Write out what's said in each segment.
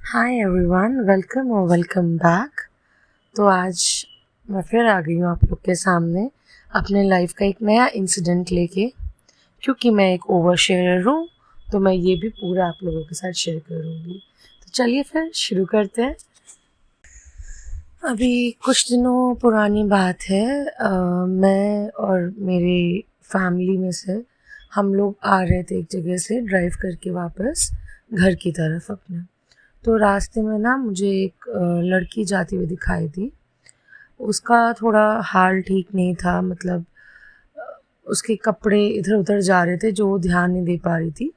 Hi everyone, welcome और welcome back. तो आज मैं फिर आ गई हूँ आप लोग के सामने अपने लाइफ का एक नया इंसिडेंट लेके। क्योंकि मैं एक ओवर शेयर हूँ तो मैं ये भी पूरा आप लोगों के साथ शेयर करूँगी। तो चलिए फिर शुरू करते हैं। अभी कुछ दिनों पुरानी बात है। मैं और मेरी फैमिली में से हम लोग आ रहे थे एक जगह से ड्राइव करके वापस घर की तरफ अपने। तो रास्ते में ना मुझे एक लड़की जाती हुई दिखाई दी। उसका थोड़ा हाल ठीक नहीं था, मतलब उसके कपड़े इधर उधर जा रहे थे जो ध्यान नहीं दे पा रही थी।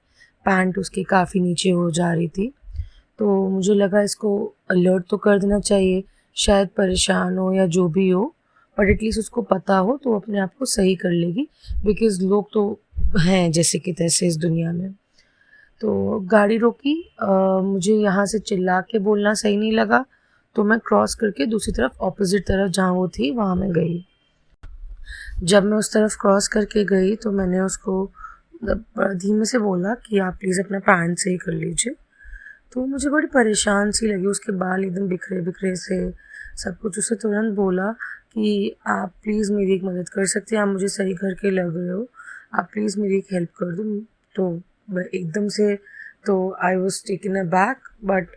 पैंट उसकी काफ़ी नीचे हो जा रही थी। तो मुझे लगा इसको अलर्ट तो कर देना चाहिए, शायद परेशान हो या जो भी हो, बट एटलीस्ट उसको पता हो तो अपने आप को सही कर लेगी। बिकॉज़ लोग तो हैं जैसे कि तैसे इस दुनिया में। तो गाड़ी रोकी। मुझे यहाँ से चिल्ला के बोलना सही नहीं लगा, तो मैं क्रॉस करके दूसरी तरफ ऑपोजिट तरफ जहाँ वो थी वहाँ मैं गई। जब मैं उस तरफ क्रॉस करके गई तो मैंने उसको बड़ा धीमे से बोला कि आप प्लीज़ अपना पैंट सही कर लीजिए। तो मुझे बड़ी परेशान सी लगी, उसके बाल एकदम बिखरे बिखरे से सब कुछ। उसे तुरंत बोला कि आप प्लीज़ मेरी एक मदद कर सकते हैं, आप मुझे सही करके लग रहे हो, आप प्लीज़ मेरी एक हेल्प कर दो। तो मैं एकदम से तो I was taken a back, but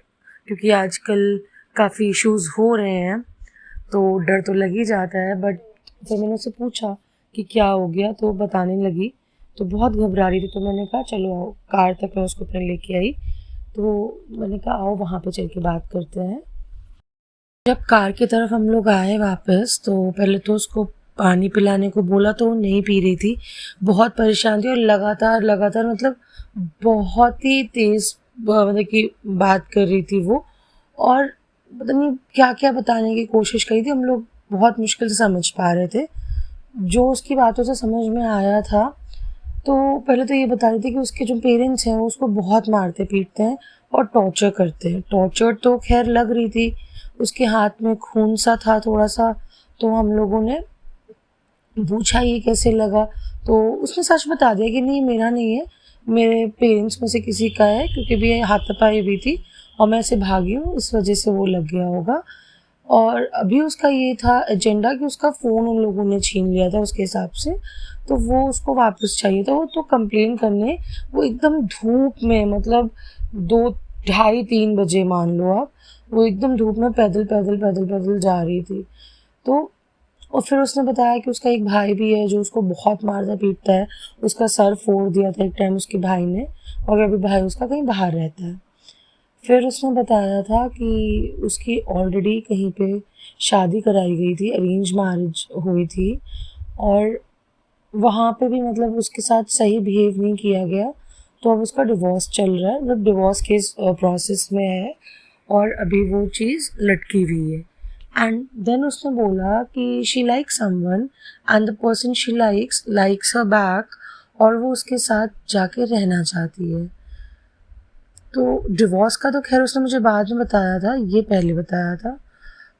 क्योंकि आजकल काफ़ी इश्यूज़ हो रहे हैं तो डर तो लग ही जाता है। बट फिर मैंने उससे पूछा कि क्या हो गया, तो बताने लगी। तो बहुत घबरा रही थी, तो मैंने कहा चलो आओ, कार तक मैं उसको अपने लेके आई। तो मैंने कहा आओ वहाँ पे चल के बात करते हैं। जब कार की तरफ हम लोग आए वापस, तो पहले तो उसको पानी पिलाने को बोला तो वो नहीं पी रही थी, बहुत परेशान थी और लगातार लगातार मतलब बहुत ही तेज़ मतलब कि बात कर रही थी वो। और पता नहीं क्या क्या बताने की कोशिश करी थी, हम लोग बहुत मुश्किल से समझ पा रहे थे। जो उसकी बातों से समझ में आया था, तो पहले तो ये बता रही थी कि उसके जो पेरेंट्स हैं वो उसको बहुत मारते पीटते हैं और टॉर्चर करते हैं। टॉर्चर तो खैर लग रही थी, उसके हाथ में खून सा था थोड़ा सा। तो हम लोगों ने पूछा ये कैसे लगा, तो उसने सच बता दिया कि नहीं मेरा नहीं है, मेरे पेरेंट्स में से किसी का है, क्योंकि भी हाथापाई भी थी और मैं ऐसे भागी हूँ, इस वजह से वो लग गया होगा। और अभी उसका ये था एजेंडा कि उसका फ़ोन उन लोगों ने छीन लिया था उसके हिसाब से, तो वो उसको वापस चाहिए था। वो तो कंप्लेन करने वो एकदम धूप में, मतलब 2 ढाई 3 बजे मान लो आप, वो एकदम धूप में पैदल पैदल पैदल पैदल जा रही थी। तो और फिर उसने बताया कि उसका एक भाई भी है जो उसको बहुत मारता पीटता है, उसका सर फोड़ दिया था एक टाइम उसके भाई ने, और अभी भाई उसका कहीं बाहर रहता है। फिर उसने बताया था कि उसकी ऑलरेडी कहीं पे शादी कराई गई थी, अरेंज मैरिज हुई थी, और वहाँ पे भी मतलब उसके साथ सही बिहेव नहीं किया गया। तो अब उसका डिवोर्स चल रहा है, मतलब डिवोर्स केस प्रोसेस में है और अभी वो चीज़ लटकी हुई है। एंड देन उसने बोला कि she like someone and the person she likes her back, और वो उसके साथ जाके रहना चाहती है। तो डिवोर्स का तो खैर उसने मुझे बाद में बताया था, ये पहले बताया था।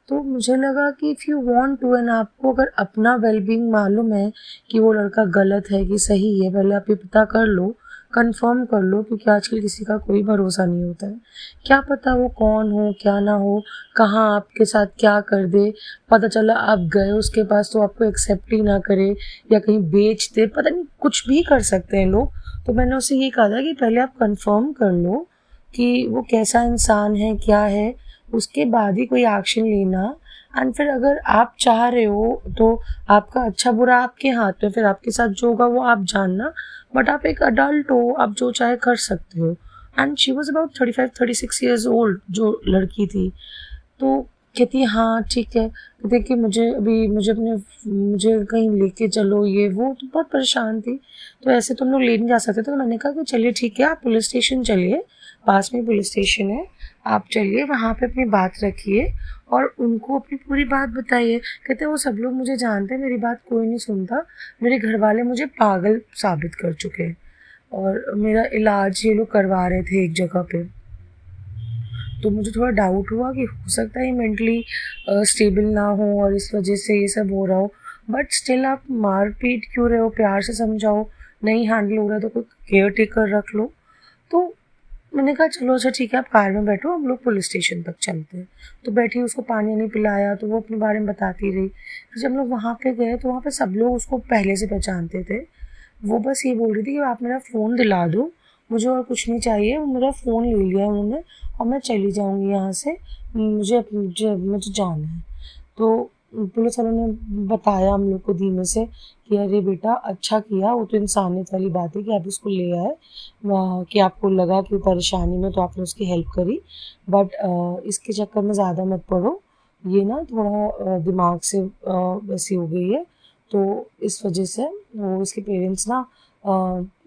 तो मुझे लगा कि if you want to, and आपको अगर अपना वेलबींग मालूम है कि वो लड़का गलत है कि सही है, पहले आप ये पता कर लो, कंफर्म कर लो, क्योंकि आजकल किसी का कोई भरोसा नहीं होता है। क्या पता वो कौन हो क्या ना हो, कहाँ आपके साथ क्या कर दे। पता चला आप गए उसके पास तो आपको एक्सेप्ट ही ना करे या कहीं बेच दे, पता नहीं कुछ भी कर सकते हैं लोग। तो मैंने उससे ये कहा था कि पहले आप कंफर्म कर लो कि वो कैसा इंसान है क्या है, उसके बाद ही कोई एक्शन लेना। एंड फिर अगर आप चाह रहे हो तो आपका अच्छा बुरा आपके हाथ में, फिर आपके साथ जो होगा वो आप जानना, बट आप एक अडल्ट हो, आप जो चाहे कर सकते हो। And she was about 35-36 years old जो लड़की थी। तो कहती है हाँ ठीक है, देखिए मुझे कहीं लेके चलो, ये वो। तो बहुत परेशान थी, तो ऐसे तो हम लोग ले नहीं जा सकते। तो मैंने कहा कि चलिए ठीक है, आप पुलिस स्टेशन चलिए, पास में पुलिस स्टेशन है, आप चलिए वहाँ पे अपनी बात रखिए और उनको अपनी पूरी बात बताइए। कहते वो सब लोग मुझे जानते हैं, मेरी बात कोई नहीं सुनता, मेरे घर वाले मुझे पागल साबित कर चुके हैं और मेरा इलाज ये लोग करवा रहे थे एक जगह पे। तो मुझे थोड़ा डाउट हुआ कि हो सकता है मेंटली स्टेबल ना हो और इस वजह से ये सब हो रहा हो। बट स्टिल आप मार पीट क्यों रहे हो, प्यार से समझाओ नहीं हैंडल हो रहा तो कोई केयर टेकर रख लो। तो मैंने कहा चलो अच्छा ठीक है, आप कार में बैठो, हम लोग पुलिस स्टेशन तक चलते हैं। तो बैठी, उसको पानी नहीं पिलाया तो वो अपने बारे में बताती रही। फिर जब हम लोग वहाँ पे गए तो वहाँ पे सब लोग उसको पहले से पहचानते थे। वो बस ये बोल रही थी कि आप मेरा फ़ोन दिला दो, मुझे और कुछ नहीं चाहिए। मेरा फ़ोन ले लिया उन्होंने और मैं चली जाऊँगी यहाँ से, मुझे मुझे मुझे जाना है। तो पुलिस वालों ने बताया हम लोग को धीमे से कि अरे बेटा अच्छा किया, वो तो इंसानियत वाली बात है कि आप इसको ले आए, कि आपको लगा कि परेशानी में तो आपने उसकी हेल्प करी, बट इसके चक्कर में ज़्यादा मत पड़ो, ये ना थोड़ा दिमाग से वैसी हो गई है, तो इस वजह से वो इसके पेरेंट्स ना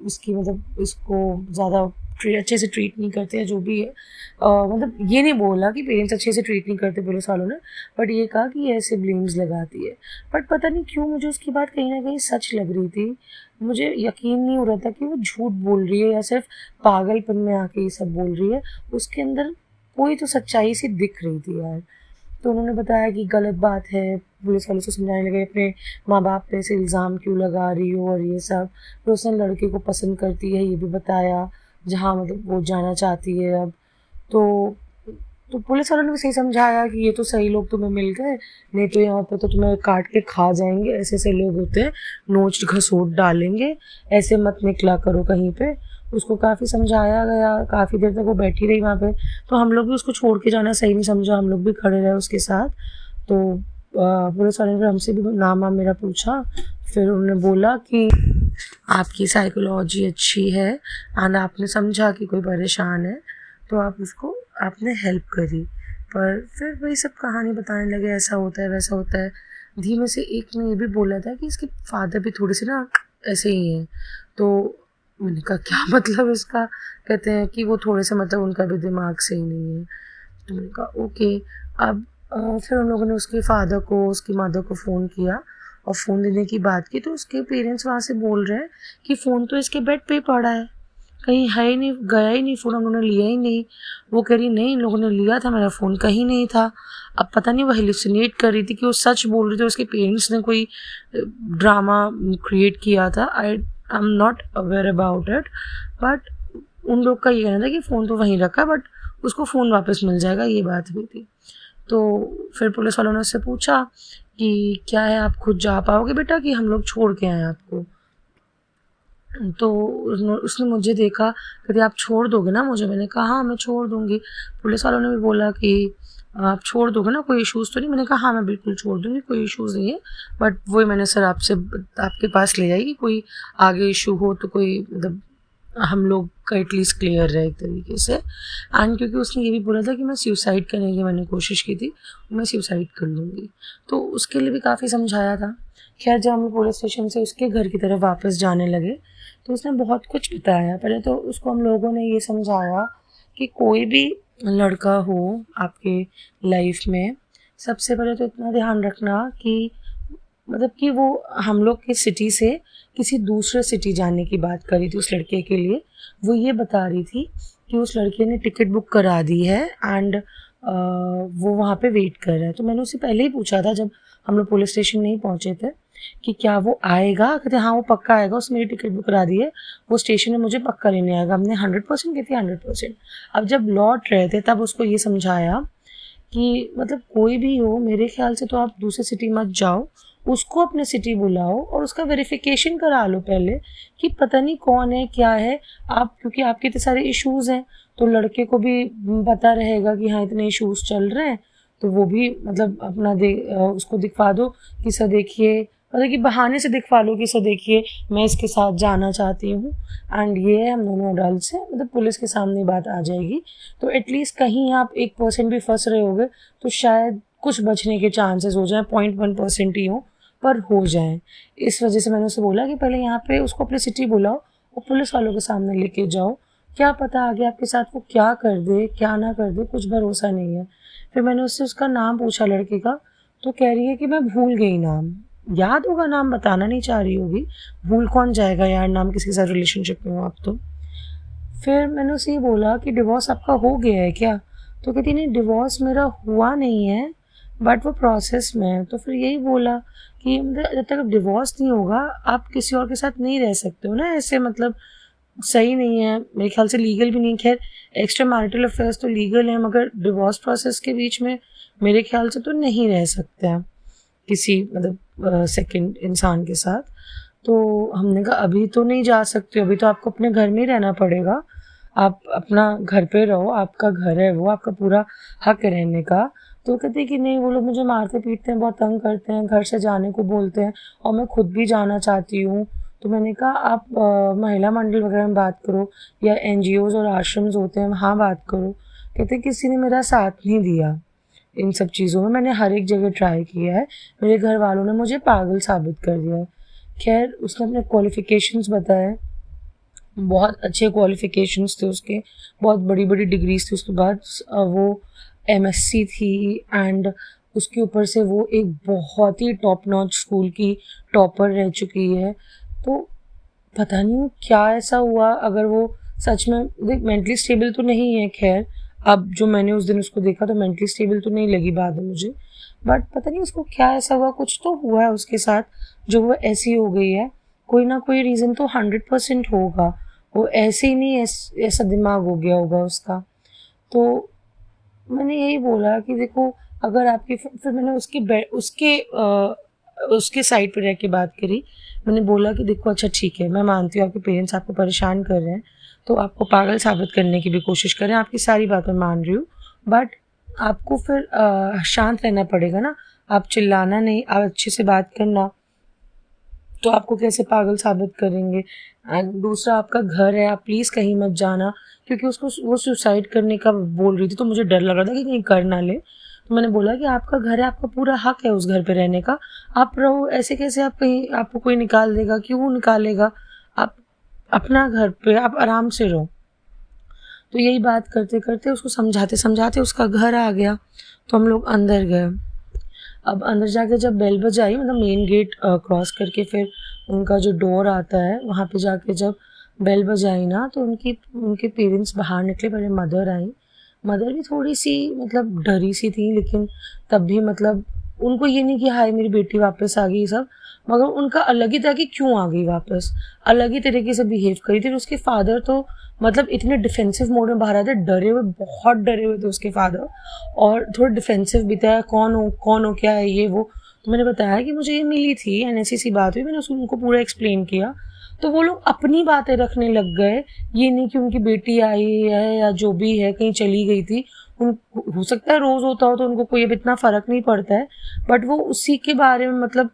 इसकी मतलब इसको ज़्यादा अच्छे से ट्रीट नहीं करते हैं, जो भी है। मतलब ये नहीं बोला कि पेरेंट्स अच्छे से ट्रीट नहीं करते पुलिस वालों ने, बट ये कहा कि ऐसे ब्लेम्स लगाती है। बट पता नहीं क्यों मुझे उसकी बात कहीं ना कहीं सच लग रही थी। मुझे यकीन नहीं हो रहा था कि वो झूठ बोल रही है या सिर्फ पागलपन में आके ये सब बोल रही है। उसके अंदर कोई तो सच्चाई सी दिख रही थी यार। तो उन्होंने बताया कि गलत बात है, पुलिस वालों से समझाने लगे अपने माँ बाप पे से इल्ज़ाम क्यों लगा रही हो और ये सब। फिर उसने लड़के को पसंद करती है ये भी बताया, जहाँ मतलब वो जाना चाहती है अब। तो तो पुलिस वालों ने भी सही समझाया कि ये तो सही लोग तुम्हें मिल गए, नहीं तो यहाँ पे तो तुम्हें काट के खा जाएंगे, ऐसे ऐसे लोग होते हैं, नोच घसोट डालेंगे, ऐसे मत निकला करो कहीं पे। उसको काफ़ी समझाया गया, काफ़ी देर तक वो बैठी रही वहाँ पे। तो हम लोग भी उसको छोड़ के जाना सही नहीं समझा, हम लोग भी खड़े रहे उसके साथ। तो पुलिस वाले ने फिर हमसे भी नाम वाम मेरा पूछा। फिर उन्होंने बोला कि आपकी साइकोलॉजी अच्छी है एंड आपने समझा कि कोई परेशान है तो आप उसको आपने हेल्प करी। पर फिर वही सब कहानी बताने लगे, ऐसा होता है वैसा होता है। धीमे से एक ने ये भी बोला था कि इसके फादर भी थोड़े से ना ऐसे ही हैं। तो मैंने कहा क्या मतलब इसका? कहते हैं कि वो थोड़े से मतलब उनका भी दिमाग सही नहीं है। तो मैंने कहा ओके। अब फिर उन लोगों ने उसके फादर को उसकी मदर को फ़ोन किया और फ़ोन देने की बात की। तो उसके पेरेंट्स वहाँ से बोल रहे हैं कि फ़ोन तो इसके बेड पे पड़ा है, कहीं है ही नहीं, गया ही नहीं फ़ोन, उन्होंने लिया ही नहीं। वो कह रही नहीं इन लोगों ने लिया था, मेरा फ़ोन कहीं नहीं था। अब पता नहीं वो हेलुसिनेट कर रही थी कि वो सच बोल रही थी, उसके पेरेंट्स ने कोई ड्रामा क्रिएट किया था। I am not aware about it, but उन लोग का ये कहना था कि फ़ोन तो वहीं रखा, बट उसको फ़ोन वापस मिल जाएगा, ये बात हुई थी। तो फिर पुलिस वालों ने उससे पूछा कि क्या है, आप खुद जा पाओगे बेटा कि हम लोग छोड़ के आए आपको? तो उसने मुझे देखा, कहती आप छोड़ दोगे ना मुझे? मैंने कहा हाँ मैं छोड़ दूँगी। पुलिस वालों ने भी बोला कि आप छोड़ दोगे ना, कोई इश्यूज़ तो नहीं? मैंने कहा हाँ मैं बिल्कुल छोड़ दूँगी, कोई इश्यूज़ नहीं है। बट वही मैंने सर आपसे आपके पास ले आई कि कोई आगे इशू हो तो कोई मतलब हम लोग का एटलीस्ट क्लियर रहे एक तरीके से। एंड क्योंकि उसने ये भी बोला था कि मैं सुसाइड करने की मैंने कोशिश की थी, मैं सुसाइड कर लूँगी, तो उसके लिए भी काफ़ी समझाया था। खैर जब हम पुलिस स्टेशन से उसके घर की तरफ वापस जाने लगे तो उसने बहुत कुछ बताया। पहले तो उसको हम लोगों ने ये समझाया कि कोई भी लड़का हो आपके लाइफ में, सबसे पहले तो इतना ध्यान रखना कि मतलब कि वो हम लोग के सिटी से किसी दूसरे सिटी जाने की बात करी थी उस लड़के के लिए। वो ये बता रही थी कि उस लड़के ने टिकट बुक करा दी है एंड वो वहाँ पे वेट कर रहा है। तो मैंने उससे पहले ही पूछा था जब हम लोग पुलिस स्टेशन नहीं पहुँचे थे कि क्या वो आएगा? कहते हाँ वो पक्का आएगा, उसने मेरी टिकट बुक करा दी है, वो स्टेशन में मुझे पक्का लेने आएगा। हमने 100% कहती 100%। अब जब लौट रहे थे तब उसको ये समझाया कि मतलब कोई भी हो, मेरे ख्याल से तो आप दूसरे सिटी मत जाओ, उसको अपने सिटी बुलाओ और उसका वेरिफिकेशन करा लो पहले कि पता नहीं कौन है क्या है। आप क्योंकि आपके इतने सारे इश्यूज़ हैं तो लड़के को भी पता रहेगा कि हाँ इतने इश्यूज़ चल रहे हैं, तो वो भी मतलब अपना उसको दिखवा दो कि सर देखिए, मतलब कि बहाने से दिखवा लो कि सर देखिए मैं इसके साथ जाना चाहती हूँ एंड ये है, हम दोनों अडल्ट हैं, मतलब पुलिस के सामने बात आ जाएगी। तो एटलीस्ट कहीं आप 1% भी फंस रहे होगे तो शायद कुछ बचने के चांसेस हो जाएं, 0.1% ही हो पर हो जाएं। इस वजह से मैंने उसे बोला कि पहले यहाँ पे उसको अपनी सिटी बुलाओ और पुलिस वालों के सामने लेके जाओ, क्या पता आगे आपके साथ वो क्या कर दे क्या ना कर दे, कुछ भरोसा नहीं है। फिर मैंने उससे उसका नाम पूछा लड़के का, तो कह रही है कि मैं भूल गई नाम। याद होगा नाम, बताना नहीं चाह रही होगी, भूल कौन जाएगा यार नाम, किसी के साथ रिलेशनशिप में हो आप तो। फिर मैंने उसे ये बोला कि डिवोर्स आपका हो गया है क्या? तो कहती नहीं डिवोर्स मेरा हुआ नहीं है, बट वो प्रोसेस में है। तो फिर यही बोला कि मतलब जब तक डिवोर्स नहीं होगा आप किसी और के साथ नहीं रह सकते हो ना ऐसे, मतलब सही नहीं है मेरे ख्याल से, लीगल भी नहीं। खैर एक्स्ट्रा मैरिटल अफेयर्स तो लीगल है, मगर डिवोर्स प्रोसेस के बीच में मेरे ख्याल से तो नहीं रह सकते हैं किसी मतलब सेकंड इंसान के साथ। तो हमने कहा अभी तो नहीं जा सकते, अभी तो आपको अपने घर में ही रहना पड़ेगा, आप अपना घर पे रहो, आपका घर है वो, आपका पूरा हक है रहने का। तो कहते कि नहीं वो लोग मुझे मारते पीटते हैं, बहुत तंग करते हैं, घर से जाने को बोलते हैं और मैं खुद भी जाना चाहती हूँ। तो मैंने कहा आप महिला मंडल वगैरह में बात करो या एनजीओज और आश्रम्स होते हैं वहाँ बात करो। कहते किसी ने मेरा साथ नहीं दिया इन सब चीज़ों में, मैंने हर एक जगह ट्राई किया है, मेरे घर वालों ने मुझे पागल साबित कर दिया है। खैर उसने अपने क्वालिफ़िकेशंस बताए, बहुत अच्छे क्वालिफ़िकेशंस थे उसके, बहुत बड़ी बड़ी डिग्रीज थी। उसके बाद वो एमएससी थी एंड उसके ऊपर से वो एक बहुत ही टॉप नॉच स्कूल की टॉपर रह चुकी है। तो पता नहीं क्या ऐसा हुआ, अगर वो सच में देख मेंटली स्टेबल तो नहीं है। खैर अब जो मैंने उस दिन उसको देखा तो मेंटली स्टेबल तो नहीं लगी बाद में मुझे, बट पता नहीं उसको क्या ऐसा हुआ, कुछ तो हुआ है उसके साथ जो वो ऐसी हो गई है। कोई ना कोई रीज़न तो 100% होगा, वो ऐसे ही नहीं ऐसा दिमाग हो गया होगा उसका। तो मैंने यही बोला कि देखो अगर आपकी, फिर मैंने उसके साइड पे रह के बात करी। मैंने बोला कि देखो अच्छा ठीक है, मैं मानती हूँ आपके पेरेंट्स आपको परेशान कर रहे हैं, तो आपको पागल साबित करने की भी कोशिश करें, आपकी सारी बातें मान रही हूँ, बट आपको फिर शांत रहना पड़ेगा ना, आप चिल्लाना नहीं, आप अच्छे से बात करना। तो आपको कैसे पागल साबित करेंगे। एंड दूसरा आपका घर है, आप प्लीज़ कहीं मत जाना, क्योंकि उसको वो सुसाइड करने का बोल रही थी, तो मुझे डर लग रहा था कि कहीं कर ना ले। तो मैंने बोला कि आपका घर है, आपका पूरा हक है उस घर पे रहने का, आप रहो, ऐसे कैसे आप कहीं आपको कोई निकाल देगा, क्यों निकालेगा, आप अपना घर पे आप आराम से रहो। तो यही बात करते करते उसको समझाते समझाते उसका घर आ गया, तो हम लोग अंदर गए। अब अंदर जाके जब बेल बजाई, मतलब मेन गेट क्रॉस करके फिर उनका जो डोर आता है वहाँ पे जाके जब बेल बजाई ना, तो उनके पेरेंट्स बाहर निकले। पहले मदर आई, मदर भी थोड़ी सी मतलब डरी सी थी, लेकिन तब भी मतलब उनको ये नहीं कि हाय मेरी बेटी वापस आ गई सब, मगर उनका अलग ही था कि क्यों आ गई वापस, अलग ही तरीके से बिहेव करी थी। उसके फादर तो मतलब इतने डिफेंसिव मोड में बाहर आए थे, डरे हुए, बहुत डरे हुए थे उसके फादर, और थोड़ा डिफेंसिव भी था, कौन हो क्या है ये वो। तो मैंने बताया कि मुझे ये मिली थी ऐसी सी बात हुई, मैंने उनको पूरा एक्सप्लेन किया। तो वो लोग अपनी बातें रखने लग गए, ये नहीं कि उनकी बेटी आई है या जो भी है कहीं चली गई थी, उन हो सकता है रोज़ होता हो तो उनको कोई अब इतना फ़र्क नहीं पड़ता है, बट वो उसी के बारे में मतलब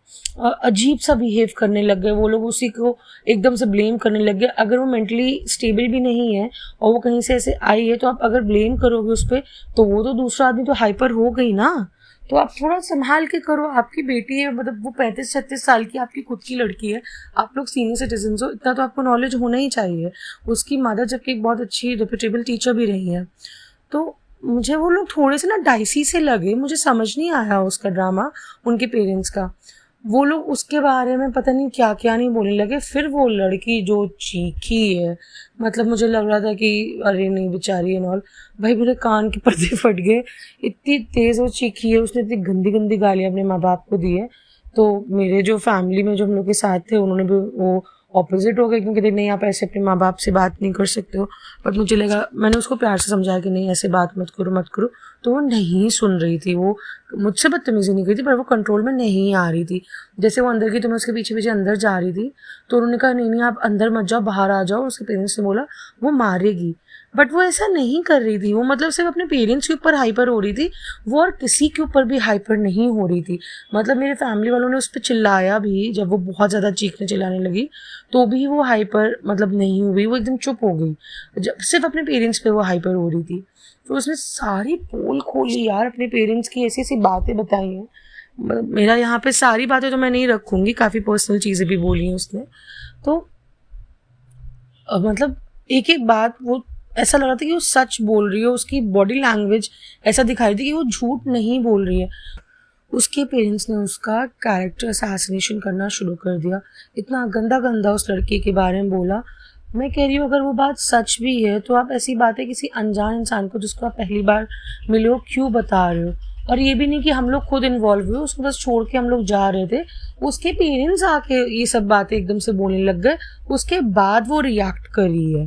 अजीब सा बिहेव करने लग गए। वो लोग उसी को एकदम से ब्लेम करने लग गए। अगर वो मेंटली स्टेबल भी नहीं है और वो कहीं से ऐसे आई है, तो आप अगर ब्लेम करोगे उस पर, तो वो तो दूसरा आदमी तो हाइपर हो गई ना। तो आप थोड़ा संभाल के करो, आपकी बेटी है, मतलब वो 35-36 साल की आपकी खुद की लड़की है, आप लोग सीनियर सिटीजन हो, इतना तो आपको नॉलेज होना ही चाहिए। उसकी मदर जबकि एक बहुत अच्छी रिप्यूटेबल टीचर भी रही है। तो मुझे वो लोग थोड़े से ना डाइसी से लगे, मुझे समझ नहीं आया उसका ड्रामा उनके पेरेंट्स का। वो लोग उसके बारे में पता नहीं क्या क्या नहीं बोलने लगे। फिर वो लड़की जो चीखी है, मतलब मुझे लग रहा था कि अरे नहीं बेचारी एंड ऑल, भाई मेरे कान के पर्दे फट गए, इतनी तेज़ वो चीखी है। उसने इतनी गंदी गंदी गालियाँ अपने माँ बाप को दी है। तो मेरे जो फैमिली में जो हम लोग के साथ थे उन्होंने भी वो ऑपोजिट हो गए, क्योंकि नहीं आप ऐसे अपने माँ बाप से बात नहीं कर सकते हो। बट मुझे लगा, मैंने उसको प्यार से समझाया कि नहीं ऐसे बात मत करो, तो वो नहीं सुन रही थी। वो मुझसे बदतमीजी नहीं की थी, पर वो कंट्रोल में नहीं आ रही थी। जैसे वो अंदर की, तो मैं उसके पीछे पीछे अंदर जा रही थी, तो उन्होंने कहा नहीं आप अंदर मत जाओ, बाहर आ जाओ। उसके पेरेंट्स ने बोला वो मारेगी, बट वो ऐसा नहीं कर रही थी। वो मतलब सिर्फ अपने पेरेंट्स के ऊपर हाइपर हो रही थी, वो और किसी के ऊपर भी हाइपर नहीं हो रही थी। मतलब मेरे फैमिली वालों ने उस पर चिल्लाया भी, जब वो बहुत ज़्यादा चीखने चिल्लाने लगी, तो भी वो हाइपर मतलब नहीं हुई, वो एकदम चुप हो गई। जब सिर्फ अपने पेरेंट्स पे वो हाइपर हो रही थी, तो उसने सारी पोल खोली यार, अपने पेरेंट्स की ऐसी ऐसी बातें बताई हैं। मतलब मेरा यहाँ पे सारी बातें तो मैं नहीं रखूँगी, काफ़ी पर्सनल चीज़ें भी बोली हैं उसने। तो मतलब एक एक बात वो ऐसा लग रहा था कि वो सच बोल रही है, उसकी बॉडी लैंग्वेज ऐसा दिखाई थी कि वो झूठ नहीं बोल रही है। उसके पेरेंट्स ने उसका कैरेक्टर असैसिनेशन करना शुरू कर दिया, इतना गंदा गंदा उस लड़के के बारे में बोला। मैं कह रही हूँ अगर वो बात सच भी है, तो आप ऐसी बातें किसी अनजान इंसान को जिसको आप पहली बार मिले हो क्यों बता रहे हो। और ये भी नहीं कि हम लोग खुद इन्वॉल्व हुए, उसको बस छोड़ के हम लोग जा रहे थे, उसके पेरेंट्स आके ये सब बातें एकदम से बोलने लग गए, उसके बाद वो रिएक्ट करी है।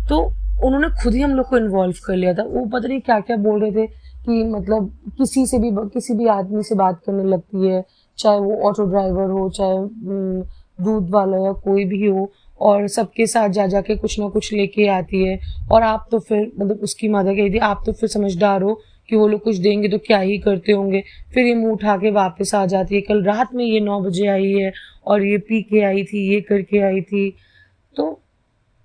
तो उन्होंने खुद ही हम लोग को इन्वॉल्व कर लिया था। वो पता नहीं क्या क्या बोल रहे थे कि मतलब किसी भी आदमी से बात करने लगती है, चाहे वो ऑटो ड्राइवर हो, चाहे दूध वाला या कोई भी हो, और सबके साथ जा जाके कुछ ना कुछ लेके आती है। और आप तो फिर मतलब उसकी मदर कही थी, आप तो फिर समझदार हो कि वो लोग कुछ देंगे तो क्या ही करते होंगे। फिर ये मुंह उठा के वापस आ जाती है। कल रात में ये 9 बजे आई है और ये पी के आई थी, ये करके आई थी। तो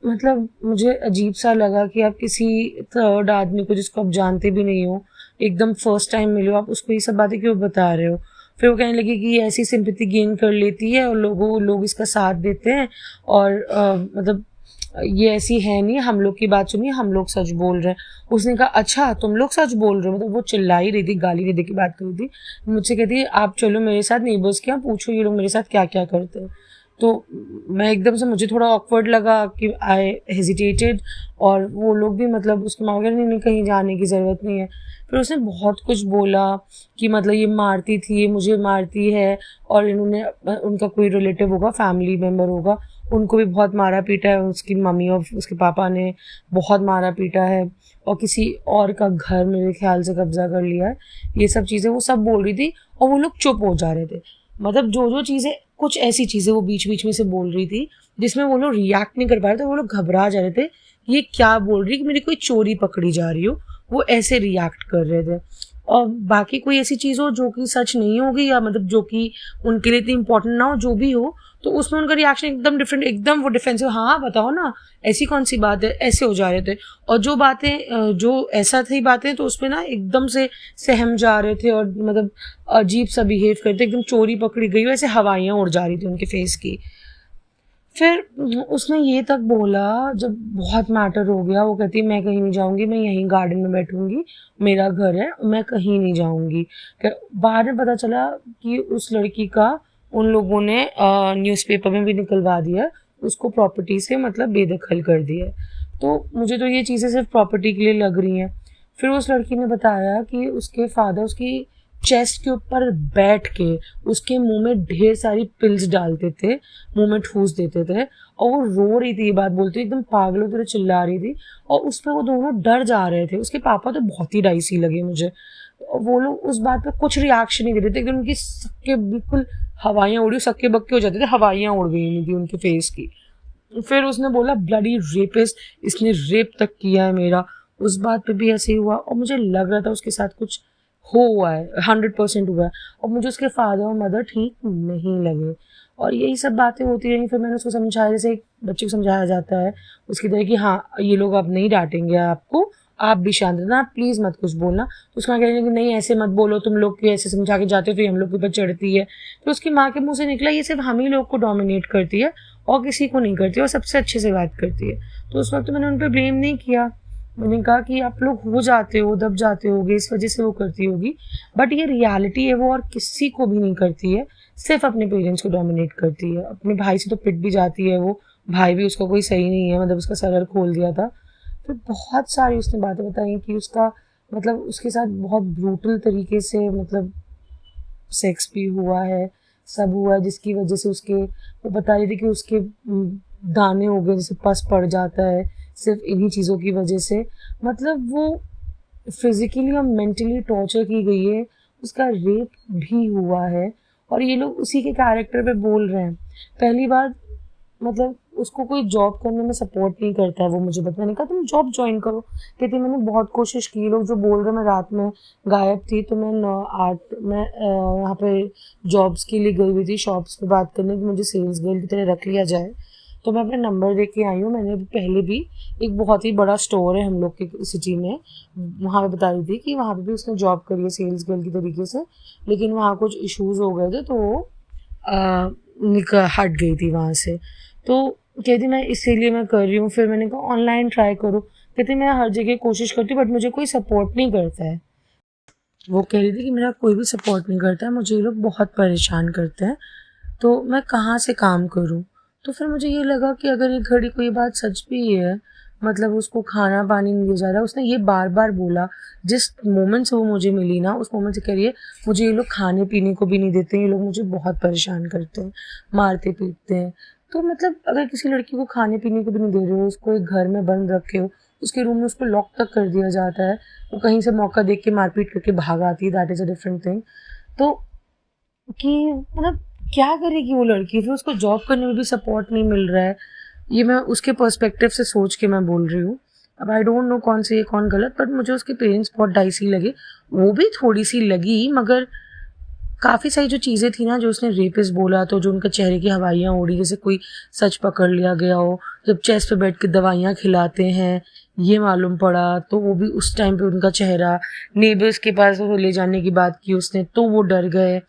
मतलब मुझे अजीब सा लगा कि आप किसी थर्ड आदमी को, जिसको आप जानते भी नहीं हो, एकदम फर्स्ट टाइम मिले हो, आप उसको ये सब बातें क्यों बता रहे हो। फिर वो कहने लगी कि ये ऐसी सिंपैथी गेन कर लेती है और लोग इसका साथ देते हैं, और मतलब ये ऐसी है नहीं, हम लोग की बात सुनिए, हम लोग सच बोल रहे हैं। उसने कहा अच्छा तुम लोग सच बोल रहे हो। मतलब वो चिल्ला ही रही थी, गाली दे दे की बात कर रही थी। मुझसे कहती है आप चलो मेरे साथ नेबर्स के यहाँ, पूछो ये लोग मेरे साथ क्या क्या करते हैं। तो मैं एकदम से, मुझे थोड़ा ऑकवर्ड लगा कि आई हेजिटेटेड। और वो लोग भी मतलब उसके माँ वगैरह नहीं, कहीं जाने की ज़रूरत नहीं है। फिर उसने बहुत कुछ बोला कि मतलब ये मारती थी, ये मुझे मारती है, और इन्होंने उनका कोई रिलेटिव होगा, फैमिली मेम्बर होगा, उनको भी बहुत मारा पीटा है, उसकी मम्मी और उसके पापा ने बहुत मारा पीटा है, और किसी और का घर मेरे ख्याल से कब्जा कर लिया है। ये सब चीज़ें वो सब बोल रही थी और वो लोग चुप हो जा रहे थे। मतलब जो चीज़ें, कुछ ऐसी चीज़ें वो बीच बीच में से बोल रही थी जिसमें वो लोग रिएक्ट नहीं कर पा रहे थे, वो लोग घबरा जा रहे थे ये क्या बोल रही है, कि मेरी कोई चोरी पकड़ी जा रही हो, वो ऐसे रिएक्ट कर रहे थे। और बाकी कोई ऐसी चीज़ हो जो कि सच नहीं होगी, या मतलब जो कि उनके लिए इतनी इंपॉर्टेंट ना हो, जो भी हो, तो उसमें उनका रिएक्शन एकदम डिफरेंट, एकदम वो डिफेंसिव, हाँ बताओ ना ऐसी कौन सी बात है, ऐसे हो जा रहे थे। और जो बातें जो ऐसा थी बातें, तो उसमें ना एकदम से सहम जा रहे थे और मतलब अजीब सा बिहेव करते, एकदम चोरी पकड़ी गई वैसे हवाइयाँ उड़ जा रही थी उनके फेस की। फिर उसने ये तक बोला, जब बहुत मैटर हो गया, वो कहती मैं कहीं नहीं जाऊंगी, मैं यहीं गार्डन में बैठूंगी, मेरा घर है, मैं कहीं नहीं जाऊंगी। बाद में पता चला कि उस लड़की का उन लोगों ने न्यूज़पेपर में भी निकलवा दिया, उसको प्रॉपर्टी से मतलब बेदखल कर दिया। तो मुझे तो ये चीज़ें सिर्फ प्रॉपर्टी के लिए लग रही हैं। फिर उस लड़की ने बताया कि उसके फादर उसकी चेस्ट के ऊपर बैठ के उसके मुंह में ढेर सारी पिल्स डालते थे, मुंह में ठूस देते थे, और वो रो रही थी, ये बात बोलती एकदम पागलों की तरह चिल्ला रही थी, और उस पर वो दोनों डर जा रहे थे। उसके पापा तो बहुत ही डाइसी लगे मुझे। वो लोग उस बात पे कुछ रिएक्शन नहीं दे रहे थे, एकदम उनकी सक्के बिल्कुल हवाइयाँ उड़ी, सक्के बक्के हो जाते थे, हवाइयाँ उड़ गई नहीं थी उनके फेस की। फिर उसने बोला ब्लडी रेपिस्ट, इसने रेप तक किया है मेरा। उस बात पे भी ऐसे ही हुआ, और मुझे लग रहा था उसके साथ कुछ हुआ है, 100% हुआ है, और मुझे उसके फादर और मदर ठीक नहीं लगे। और यही सब बातें होती रही। फिर मैंने उसको समझाया, जैसे एक बच्चे को समझाया जाता है उसकी तरह, कि हाँ ये लोग अब नहीं डांटेंगे आपको, आप भी शांत रहना, आप प्लीज़ मत कुछ बोलना। तो उसका कह रही है कि नहीं ऐसे मत बोलो, तुम लोग क्यों ऐसे समझा के जाते हो, फिर हम लोग के ऊपर चढ़ती है। तो उसकी माँ के मुँह से निकला ये सिर्फ हम ही लोग को डोमिनेट करती है और किसी को नहीं करती, और सबसे अच्छे से बात करती है। तो उस वक्त मैंने उन पर ब्लेम नहीं किया, मैंने कहा कि आप लोग हो जाते हो, दब जाते होगे, इस वजह से वो करती होगी, बट ये रियलिटी है, वो और किसी को भी नहीं करती है, सिर्फ अपने पेरेंट्स को डोमिनेट करती है। अपने भाई से तो पिट भी जाती है, वो भाई भी उसका कोई सही नहीं है, मतलब उसका सर खोल दिया था। फिर बहुत सारी उसने बातें बताई कि उसका मतलब उसके साथ बहुत ब्रूटल तरीके से मतलब सेक्स भी हुआ है, सब हुआ है, जिसकी वजह से उसके, वो बता रही थी कि उसके दाने हो गए, जैसे पस पड़ जाता है सिर्फ इन्हीं चीज़ों की वजह से। मतलब वो फिज़िकली और मेंटली टॉर्चर की गई है, उसका रेप भी हुआ है, और ये लोग उसी के कैरेक्टर पे बोल रहे हैं। पहली बार मतलब उसको कोई जॉब करने में सपोर्ट नहीं करता है, वो मुझे बता, मैंने कहा तुम जॉब ज्वाइन करो। कहती मैंने बहुत कोशिश की, लोग जो बोल रहे, मैं रात में गायब थी, तो मैं यहाँ पे जॉब्स के लिए गई हुई थी, शॉप्स पे बात करने की, मुझे सेल्स गर्ल की तरह रख लिया जाए, तो मैं अपना नंबर दे के आई हूँ। मैंने पहले भी एक बहुत ही बड़ा स्टोर है हम लोग के सिटी में, वहाँ पे बता रही थी कि वहाँ पे भी उसने जॉब करी है सेल्स गर्ल की तरीके से, लेकिन वहाँ कुछ इश्यूज हो गए थे, तो वो हट गई थी वहाँ से। तो कहती मैं इसीलिए मैं कर रही हूँ। फिर मैंने कहा ऑनलाइन ट्राई करो। कहती मैं हर जगह कोशिश करती हूँ, बट मुझे कोई सपोर्ट नहीं करता है। वो कह रही थी कि मेरा कोई भी सपोर्ट नहीं करता है, मुझे ये लोग बहुत परेशान करते हैं, तो मैं कहाँ से काम करूँ। तो फिर मुझे ये लगा कि अगर एक घड़ी को ये बात सच भी है, मतलब उसको खाना पानी नहीं दिया जा रहा। उसने ये बार बार बोला, जिस मोमेंट से वो मुझे मिली ना उस मोमेंट से कह रही है मुझे ये लोग खाने पीने को भी नहीं देते हैं, ये लोग मुझे बहुत परेशान करते हैं, मारते पीटते हैं। तो मतलब अगर किसी लड़की को खाने पीने को भी नहीं दे रहे हो, उसको एक घर में बंद रखे हो, उसके रूम में उसको लॉक तक कर दिया जाता है, वो कहीं से मौका देख के मारपीट करके भाग आती है, that is a different thing. तो कि मतलब क्या करेगी वो लड़की, फिर उसको जॉब करने में भी सपोर्ट नहीं मिल रहा है। ये मैं उसके पर्सपेक्टिव से सोच के मैं बोल रही हूँ। अब आई डोंट नो कौन सही है कौन गलत, बट मुझे उसके पेरेंट्स बहुत डाइसी लगे। वो भी थोड़ी सी लगी, मगर काफ़ी सारी जो चीज़ें थी ना, जो उसने रेपिस्ट बोला, तो जो उनके चेहरे की हवाइयाँ उड़ी जैसे कोई सच पकड़ लिया गया हो, जब चेस्ट पे बैठ के दवाइयाँ खिलाते हैं ये मालूम पड़ा, तो वो भी उस टाइम पे उनका चेहरा, नेबर्स के पास वो ले जाने की बात की उसने तो वो डर गए।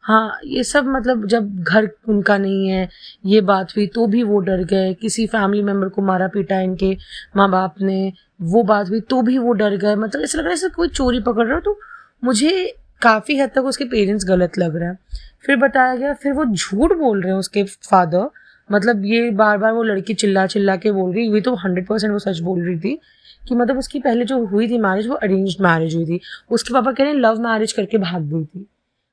हाँ, ये सब मतलब जब घर उनका नहीं है ये बात हुई तो भी वो डर गए। किसी फैमिली मेम्बर को मारा पीटा इनके माँ बाप ने, वो बात हुई तो भी वो डर गए। मतलब ऐसा लग रहा है जैसे कोई चोरी पकड़ रहा हो। तो मुझे काफ़ी हद तक उसके पेरेंट्स गलत लग रहा है। फिर बताया गया, फिर वो झूठ बोल रहे हैं उसके फादर, मतलब ये बार बार वो लड़की चिल्ला चिल्ला के बोल रही, हुई तो 100% वो सच बोल रही थी कि मतलब उसकी पहले जो हुई थी मैरिज वो अरेंज्ड मैरिज हुई थी। उसके पापा कह रहे हैं लव मैरिज करके भाग गई थी।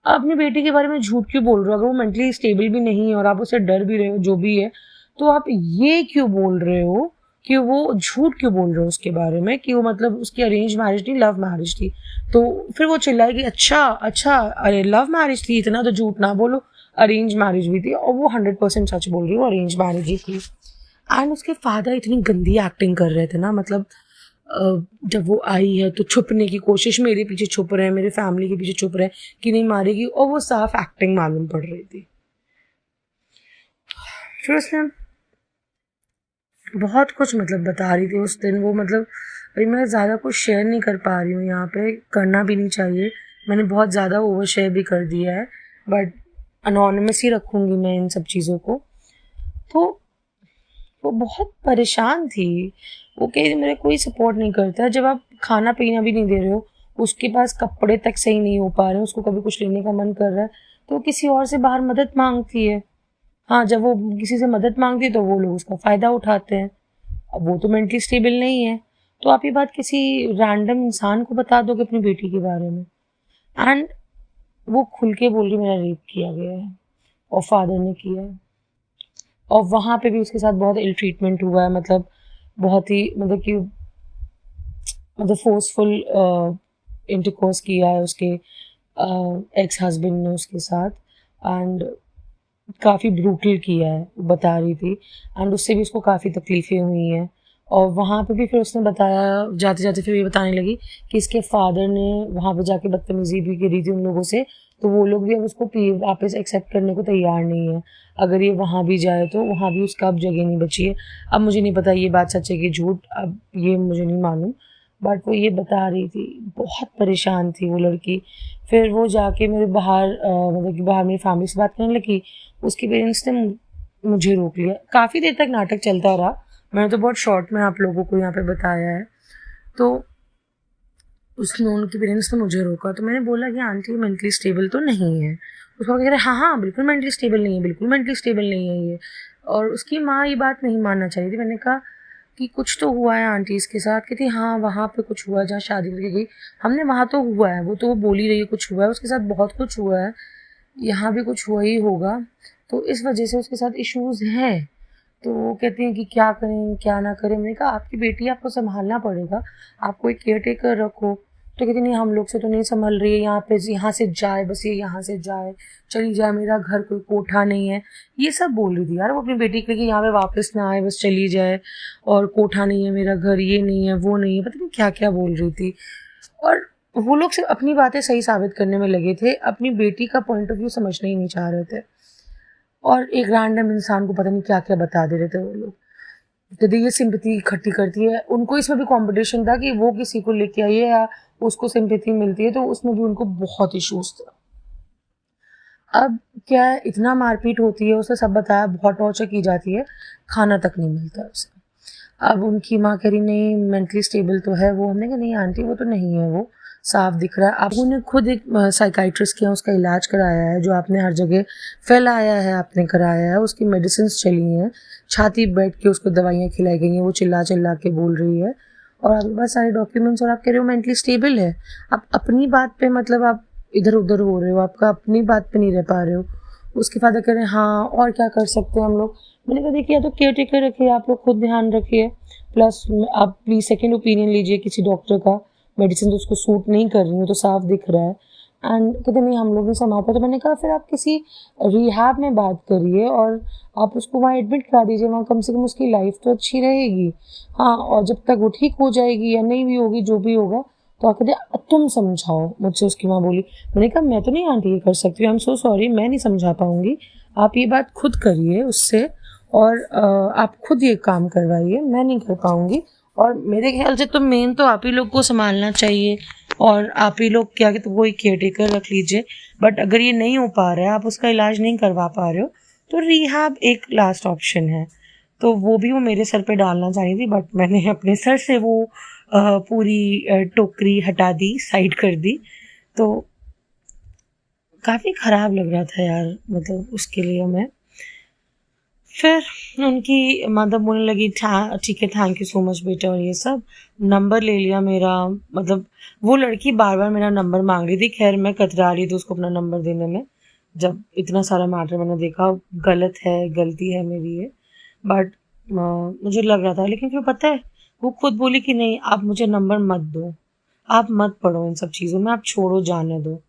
आप अपनी बेटी के बारे में झूठ क्यों बोल रहे हो? अगर वो मेंटली स्टेबल भी नहीं है और आप उससे डर भी रहे हो जो भी है, तो आप ये क्यों बोल रहे हो कि वो झूठ क्यों बोल रहे हो उसके बारे में कि वो मतलब उसकी अरेंज मैरिज नहीं लव मैरिज थी। तो फिर वो चिल्लाएगी अच्छा अच्छा, अरे लव मैरिज थी, इतना तो झूठ ना बोलो, अरेंज मैरिज भी थी। और वो 100% सच बोल रही, वो अरेंज मैरिज ही थी। एंड उसके फादर इतनी गंदी एक्टिंग कर रहे थे ना, मतलब जब वो आई है तो छुपने की कोशिश, मेरे पीछे छुप रहे हैं, मेरे फैमिली के पीछे छुप रहे हैं कि नहीं मारेगी, और वो साफ एक्टिंग मालूम पड़ रही थी। फिर उसने बहुत कुछ मतलब बता रही थी उस दिन वो, मतलब अभी मैं ज़्यादा कुछ शेयर नहीं कर पा रही हूँ यहाँ पे, करना भी नहीं चाहिए, मैंने बहुत ज़्यादा ओवर शेयर भी कर दिया है, बट अनोनिमस ही रखूँगी मैं इन सब चीज़ों को। तो वो बहुत परेशान थी, वो कह रही मेरा कोई सपोर्ट नहीं करता। जब आप खाना पीना भी नहीं दे रहे हो, उसके पास कपड़े तक सही नहीं हो पा रहे हैं, उसको कभी कुछ लेने का मन कर रहा है तो किसी और से बाहर मदद मांगती है। हाँ, जब वो किसी से मदद मांगती है तो वो लोग उसका फ़ायदा उठाते हैं। अब वो तो मेंटली स्टेबल नहीं है, तो आप ये बात किसी रैंडम इंसान को बता दोगे अपनी बेटी के बारे में? एंड वो खुल के बोल रही मेरा रेप किया गया है और फादर ने किया है, और वहाँ पे भी उसके साथ बहुत इल ट्रीटमेंट हुआ है, मतलब बहुत ही मतलब कि मतलब फोर्सफुल इंटरकोर्स किया है उसके एक्स हस्बैंड ने उसके साथ, एंड काफ़ी ब्रूटल किया है, बता रही थी। एंड उससे भी उसको काफ़ी तकलीफ़ें हुई हैं। और वहाँ पे भी फिर उसने बताया, जाते जाते फिर ये बताने लगी कि इसके फादर ने वहाँ पे जाके बदतमीज़ी भी करी थी उन लोगों से, तो वो लोग भी अब उसको वापस एक्सेप्ट करने को तैयार नहीं है। अगर ये वहाँ भी जाए तो वहाँ भी उसका अब जगह नहीं बची है। अब मुझे नहीं पता ये बात सच है कि झूठ, अब ये मुझे नहीं मालूम, बट वो ये बता रही थी। बहुत परेशान थी वो लड़की। फिर वो जाके मेरे बाहर मतलब कि बाहर मेरी फैमिली से बात करने लगी। उसके पेरेंट्स ने मुझे रोक लिया। काफ़ी देर तक नाटक चलता रहा, मैंने तो बहुत शॉर्ट में आप लोगों को यहाँ पे बताया है। तो उसने, उनके पेरेंट्स ने मुझे रोका, तो मैंने बोला कि आंटी मेंटली स्टेबल तो नहीं है। उसको कह रहे हाँ हाँ बिल्कुल मेंटली स्टेबल नहीं है, बिल्कुल मेंटली स्टेबल नहीं है ये। और उसकी माँ ये बात नहीं मानना चाहिए थी। मैंने कहा कि कुछ तो हुआ है आंटी इसके साथ। कहती हाँ वहाँ पे कुछ हुआ है जहाँ शादी करके गई, हमने वहाँ तो हुआ है, वो तो वो बोल ही रही है कुछ हुआ है उसके साथ, बहुत कुछ हुआ है, यहाँ भी कुछ हुआ ही होगा, तो इस वजह से उसके साथ इश्यूज़ हैं। तो वो कहती हैं कि क्या करें क्या ना करें। मैंने कहा आपकी बेटी, आपको संभालना पड़ेगा, आप कोई केयर टेकर रखो। तो कहती नहीं हम लोग से तो नहीं संभल रही है, यहाँ पे यहाँ से जाए, बस ये यहाँ से जाए, चली जाए, मेरा घर कोई कोठा नहीं है, ये सब बोल रही थी यार वो अपनी बेटी के लिए कि यहाँ पे वापस ना आए, बस चली जाए, और कोठा नहीं है मेरा घर, ये नहीं है वो नहीं है, पता नहीं क्या क्या बोल रही थी। और वो लोग सिर्फ अपनी बातें सही साबित करने में लगे थे, अपनी बेटी का पॉइंट ऑफ व्यू समझना ही नहीं चाह रहे थे, और एक रैंडम इंसान को पता नहीं क्या क्या बता दे रहे थे वो लोग। यदि ये सिंपैथी इकट्ठी करती है, उनको इसमें भी कंपटीशन था कि वो किसी को लेके आई है या उसको सिंपैथी मिलती है, तो उसमें भी उनको बहुत इश्यूज थे। अब क्या है, इतना मारपीट होती है, उसे सब बताया, बहुत टॉर्चर की जाती है, खाना तक नहीं मिलता है उसे। अब उनकी माँ कह रही नहीं मेंटली स्टेबल तो है वो। हमने कहा नहीं आंटी वो तो नहीं है, वो साफ दिख रहा है। आपने खुद एक साइकाइट्रिस्ट किया, उसका इलाज कराया है, जो आपने हर जगह फैलाया है, आपने कराया है, उसकी मेडिसिन चली हैं, छाती बैठ के उसको दवाइयाँ खिलाई गई हैं, वो चिल्ला चिल्ला के बोल रही है, और आपके पास सारे डॉक्यूमेंट्स, और आप कह रहे हो मेंटली स्टेबल है। आप अपनी बात पे मतलब आप इधर उधर हो रहे हो, आपका अपनी बात पे नहीं रह पा रहे हो। उसके फादर कह रहे हैं हाँ और क्या कर सकते हैं हम लोग। मैंने कहा देखिए, या तो केयर टेकर रखिए, आप लोग खुद ध्यान रखिए, प्लस आप प्लीज़ सेकेंड ओपिनियन लीजिए किसी डॉक्टर का। मेडिसिन तो उसको सूट नहीं कर रही है, तो साफ दिख रहा है। एंड कहते नहीं हम लोग नहीं संभालते। तो मैंने कहा फिर आप किसी रिहैब में बात करिए और आप उसको वहाँ एडमिट करा दीजिए, वहाँ कम से कम उसकी लाइफ तो अच्छी रहेगी। हाँ, और जब तक वो ठीक हो जाएगी या नहीं भी होगी, जो भी होगा, तो आप कहते तुम समझाओ मुझसे। उसकी माँ बोली। मैंने कहा मैं तो नहीं आंटी ये कर सकती हूँ, आई एम सो सॉरी, मैं नहीं समझा पाऊँगी, आप ये बात खुद करिए उससे, और आप खुद ये काम करवाइए, मैं नहीं कर पाऊँगी। और मेरे ख्याल से तो मेन तो आप ही लोग को संभालना चाहिए, और आप ही लोग क्या कहते वही केयर टेकर रख लीजिए। बट अगर ये नहीं हो पा रहा है, आप उसका इलाज नहीं करवा पा रहे हो, तो रिहैब एक लास्ट ऑप्शन है। तो वो भी वो मेरे सर पे डालना चाह रही थी, बट मैंने अपने सर से वो पूरी टोकरी हटा दी, साइड कर दी। तो काफ़ी ख़राब लग रहा था यार, मतलब उसके लिए मैं। फिर उनकी मदर बोलने लगी ठीक है, थैंक यू सो मच बेटा, और ये सब नंबर ले लिया मेरा। मतलब वो लड़की बार बार मेरा नंबर मांग रही थी। खैर मैं कतरा रही थी उसको अपना नंबर देने में, जब इतना सारा मैटर मैंने देखा गलत है, गलती है मेरी ये। बट मुझे लग रहा था, लेकिन फिर पता है वो खुद बोली कि नहीं आप मुझे नंबर मत दो, आप मत पढ़ो इन सब चीज़ों में, आप छोड़ो, जाने दो।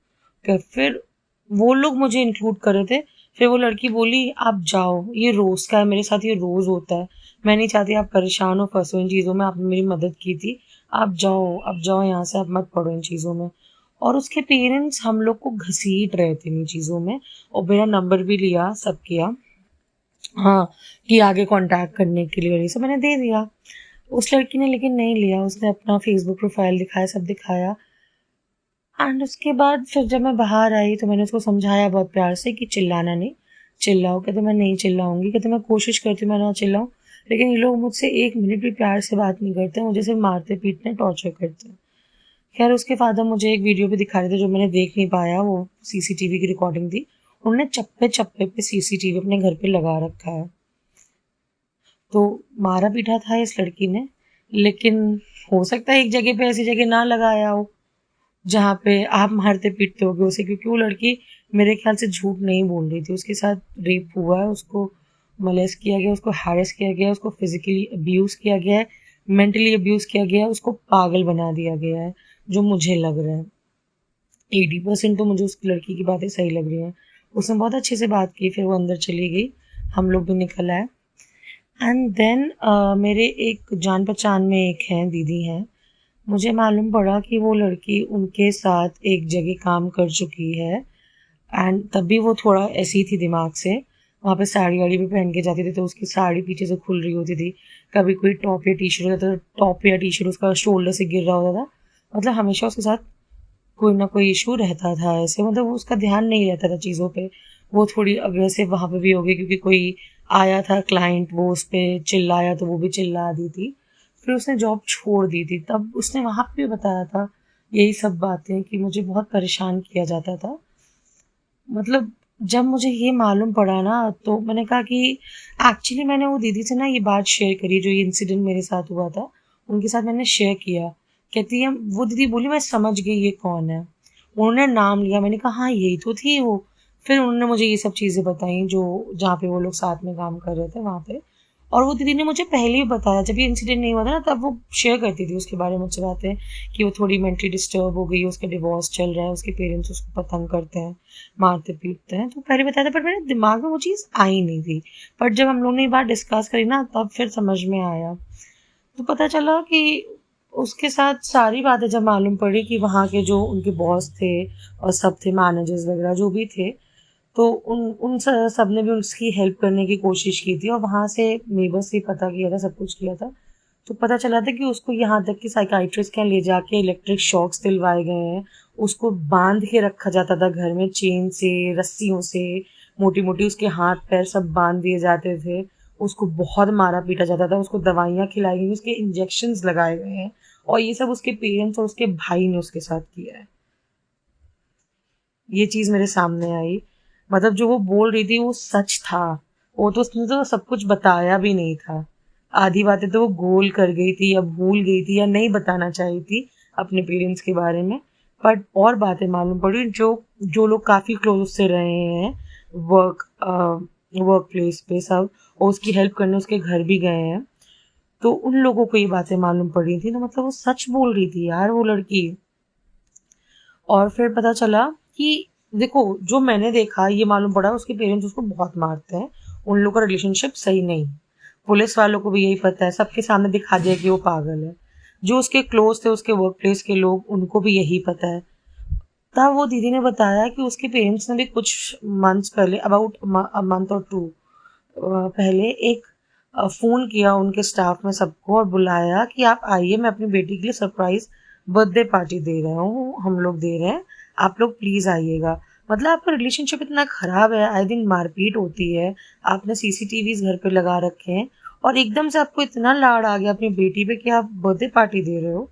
फिर वो लोग मुझे इंक्लूड कर रहे थे। फिर वो लड़की बोली आप जाओ, ये रोज़ का है, मेरे साथ ये रोज़ होता है, मैं नहीं चाहती आप परेशान हो, फंसो इन चीज़ों में, आपने मेरी मदद की थी, आप जाओ यहाँ से, आप मत पढ़ो इन चीज़ों में। और उसके पेरेंट्स हम लोग को घसीट रहे थे इन चीज़ों में, और मेरा नंबर भी लिया, सब किया, हाँ, कि आगे कांटेक्ट करने के लिए, और ये सब मैंने दे दिया। उस लड़की ने लेकिन नहीं लिया, उसने अपना फेसबुक प्रोफाइल दिखाया, सब दिखाया। एंड उसके बाद फिर जब मैं बाहर आई तो मैंने उसको समझाया बहुत प्यार से कि चिल्लाना नहीं, चिल्लाओ। कहते मैं नहीं चिल्लाऊंगी, कहते मैं कोशिश करती हूँ मैं ना चिल्लाऊँ, लेकिन ये लोग मुझसे एक मिनट भी प्यार से बात नहीं करते, मुझे सिर्फ मारते पीटते टॉर्चर करते हैं। खैर उसके फादर मुझे एक वीडियो भी दिखा रहे थे जो मैंने देख नहीं पाया, वो सीसीटीवी की रिकॉर्डिंग थी। उन्होंने चप्पे चप्पे पे सीसीटीवी अपने घर पे लगा रखा है। तो मारा पीटा था इस लड़की ने, लेकिन हो सकता है एक जगह पे ऐसी जगह ना लगाया हो जहाँ पे आप मारते पीटते होगे उसे, क्योंकि वो लड़की मेरे ख्याल से झूठ नहीं बोल रही थी। उसके साथ रेप हुआ है, उसको मोलेस्ट किया गया, उसको हैरेस किया गया, उसको फिजिकली अब्यूज़ किया गया है, मेंटली अब्यूज़ किया गया है, उसको पागल बना दिया गया है, जो मुझे लग रहा है 80% तो मुझे उस लड़की की बातें सही लग रही हैं। उसने बहुत अच्छे से बात की, फिर वो अंदर चली गई, हम लोग भी निकल आए। एंड देन मेरे एक जान पहचान में एक हैं, दीदी हैं, मुझे मालूम पड़ा कि वो लड़की उनके साथ एक जगह काम कर चुकी है। एंड तब भी वो थोड़ा ऐसी थी दिमाग से, वहाँ पे साड़ी वाड़ी भी पहन के जाती थी, तो उसकी साड़ी पीछे से खुल रही होती थी, कभी कोई टॉप या टी शर्ट होता था, टॉप या टी शर्ट उसका शोल्डर से गिर रहा होता था। मतलब हमेशा उसके साथ कोई ना कोई इशू रहता था ऐसे, मतलब उसका ध्यान नहीं रहता था चीज़ों पे। वो थोड़ी अग्रेसिव वहाँ पे भी हो गई, क्योंकि कोई आया था क्लाइंट, वो उस पर चिल्लाया तो वो भी चिल्ला दी थी। फिर उसने जॉब छोड़ दी थी, तब उसने वहाँ पे भी बताया था यही सब बातें कि मुझे बहुत परेशान किया जाता था। मतलब जब मुझे ये मालूम पड़ा ना, तो मैंने कहा कि एक्चुअली मैंने वो दीदी से ना ये बात शेयर करी, जो ये इंसिडेंट मेरे साथ हुआ था, उनके साथ मैंने शेयर किया। कहती है, वो दीदी बोली मैं समझ गई ये कौन है। उन्होंने नाम लिया, मैंने कहा हाँ यही तो थी वो। फिर उन्होंने मुझे ये सब चीज़ें बताई, जो जहाँ पे वो लोग साथ में काम कर रहे थे वहाँ पे। और वो दीदी ने मुझे पहले ही बताया, जब ये इंसिडेंट नहीं हुआ था ना, तब वो शेयर करती थी उसके बारे में मुझसे बातें, कि वो थोड़ी मेंटली डिस्टर्ब हो गई, उसका डिवोर्स चल रहा है, उसके पेरेंट्स उसको तंग करते हैं, मारते पीटते हैं। तो पहले बताया था, पर मेरे दिमाग में वो चीज़ आई नहीं थी। पर जब हम लोग ने ये बात डिस्कस करी ना, तब फिर समझ में आया। तो पता चला कि उसके साथ सारी बातें जब मालूम पड़ी कि वहाँ के जो उनके बॉस थे और सब थे, मैनेजर्स वगैरह जो भी थे, तो उन सब ने भी उसकी हेल्प करने की कोशिश की थी, और वहाँ से नेबर्स से पता किया था, सब कुछ किया था। तो पता चला था कि उसको यहाँ तक कि साइकाइट्रिस्ट के यहाँ ले जाके इलेक्ट्रिक शॉक्स दिलवाए गए हैं, उसको बांध के रखा जाता था घर में, चेन से, रस्सियों से, मोटी मोटी उसके हाथ पैर सब बांध दिए जाते थे, उसको बहुत मारा पीटा जाता था, उसको दवाइयाँ खिलाई गई, उसके इंजेक्शंस लगाए गए हैं, और ये सब उसके पेरेंट्स और उसके भाई ने उसके साथ किया है। ये चीज मेरे सामने आई। मतलब जो वो बोल रही थी वो सच था। वो तो उसने तो सब कुछ बताया भी नहीं था। आधी बातें तो वो गोल कर गई थी या भूल गई थी या नहीं बताना चाही थी अपने पेरेंट्स के बारे में। बट और बातें मालूम पड़ी जो जो लोग काफी क्लोज से रहे हैं वर्क वर्क प्लेस पे सब, और उसकी हेल्प करने उसके घर भी गए हैं, तो उन लोगों को ये बातें मालूम पड़ी थी। तो मतलब वो सच बोल रही थी यार वो लड़की। और फिर पता चला कि देखो जो मैंने देखा ये मालूम पड़ा उसके पेरेंट्स उसको बहुत मारते हैं। उन लोगों का रिलेशनशिप सही नहीं। पुलिस वालों को भी यही पता है, सबके सामने दिखा दिया कि वो पागल है। जो उसके क्लोज थे उसके वर्क प्लेस के लोग उनको भी यही पता है। तब वो दीदी ने बताया कि उसके पेरेंट्स ने भी कुछ मंथ्स पहले, अबाउट अ मंथ और टू पहले, एक फ़ोन किया उनके स्टाफ में सबको और बुलाया कि आप आइए, मैं अपनी बेटी के लिए सरप्राइज बर्थडे पार्टी दे रहा हूँ, हम लोग दे रहे हैं, आप लोग प्लीज़ आइएगा। मतलब आपका रिलेशनशिप इतना ख़राब है, आए दिन मारपीट होती है, आपने सीसीटीवीज घर पे लगा रखे हैं, और एकदम से आपको इतना लाड़ आ गया अपनी बेटी पे कि आप बर्थडे पार्टी दे रहे हो।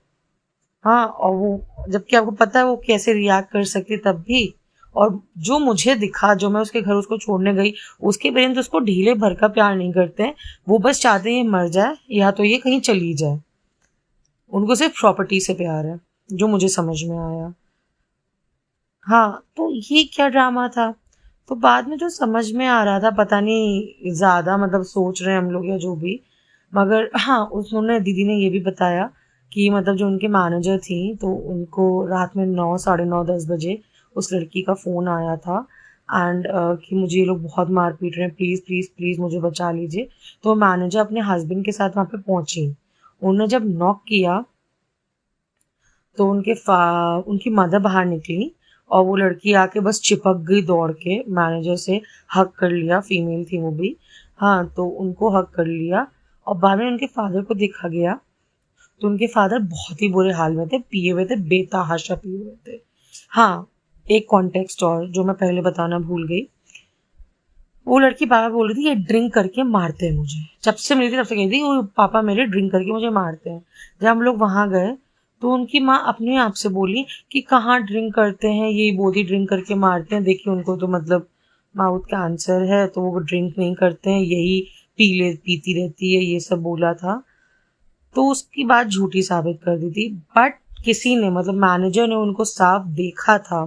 हाँ, और वो जबकि आपको पता है वो कैसे रिएक्ट कर सकती तब भी। और जो मुझे दिखा, जो मैं उसके घर उसको छोड़ने गई, उसके पेरेंट्स उसको ढीले भर का प्यार नहीं करते हैं। वो बस चाहते हैं ये मर जाए या तो ये कहीं चली जाए। उनको सिर्फ प्रॉपर्टी से प्यार है, जो मुझे समझ में आया। हाँ, तो ये क्या ड्रामा था। तो बाद में जो समझ में आ रहा था, पता नहीं ज्यादा मतलब सोच रहे हैं हम लोग या जो भी, मगर हाँ उन्होंने दीदी ने ये भी बताया कि मतलब जो उनके मैनेजर थी तो उनको रात में 9, साढ़े 9, 10 बजे उस लड़की का फ़ोन आया था। एंड कि मुझे ये लोग बहुत मार पीट रहे हैं, प्लीज़ प्लीज़ प्लीज़ मुझे बचा लीजिए। तो मैनेजर अपने हस्बैंड के साथ वहाँ पे पहुंची। उन्होंने जब नॉक किया तो उनकी मदर बाहर निकली, और वो लड़की आके बस चिपक गई दौड़ के मैनेजर से, हक कर लिया, फीमेल थी वो भी। हाँ, तो उनको हक कर लिया। और बाद में उनके फादर को देखा गया तो उनके फादर बहुत ही बुरे हाल में थे, पिए हुए थे, बेतहाशा पिए हुए थे। हाँ, एक कॉन्टेक्स्ट और जो मैं पहले बताना भूल गई। वो लड़की बार बोल रही थी ये ड्रिंक करके मारते हैं मुझे, जब से मिली थी तब से कही थी वो पापा मेरे ड्रिंक करके मुझे मारते हैं। जब हम लोग वहां गए तो उनकी माँ अपने आप से बोली कि कहाँ ड्रिंक करते हैं, ये बोली ड्रिंक करके मारते हैं, देखिए उनको तो मतलब माउथ कैंसर है तो वो ड्रिंक नहीं करते हैं, यही पीती रहती है, ये सब बोला था। तो उसकी बात झूठी साबित कर दी थी। बट किसी ने, मतलब मैनेजर ने उनको साफ देखा था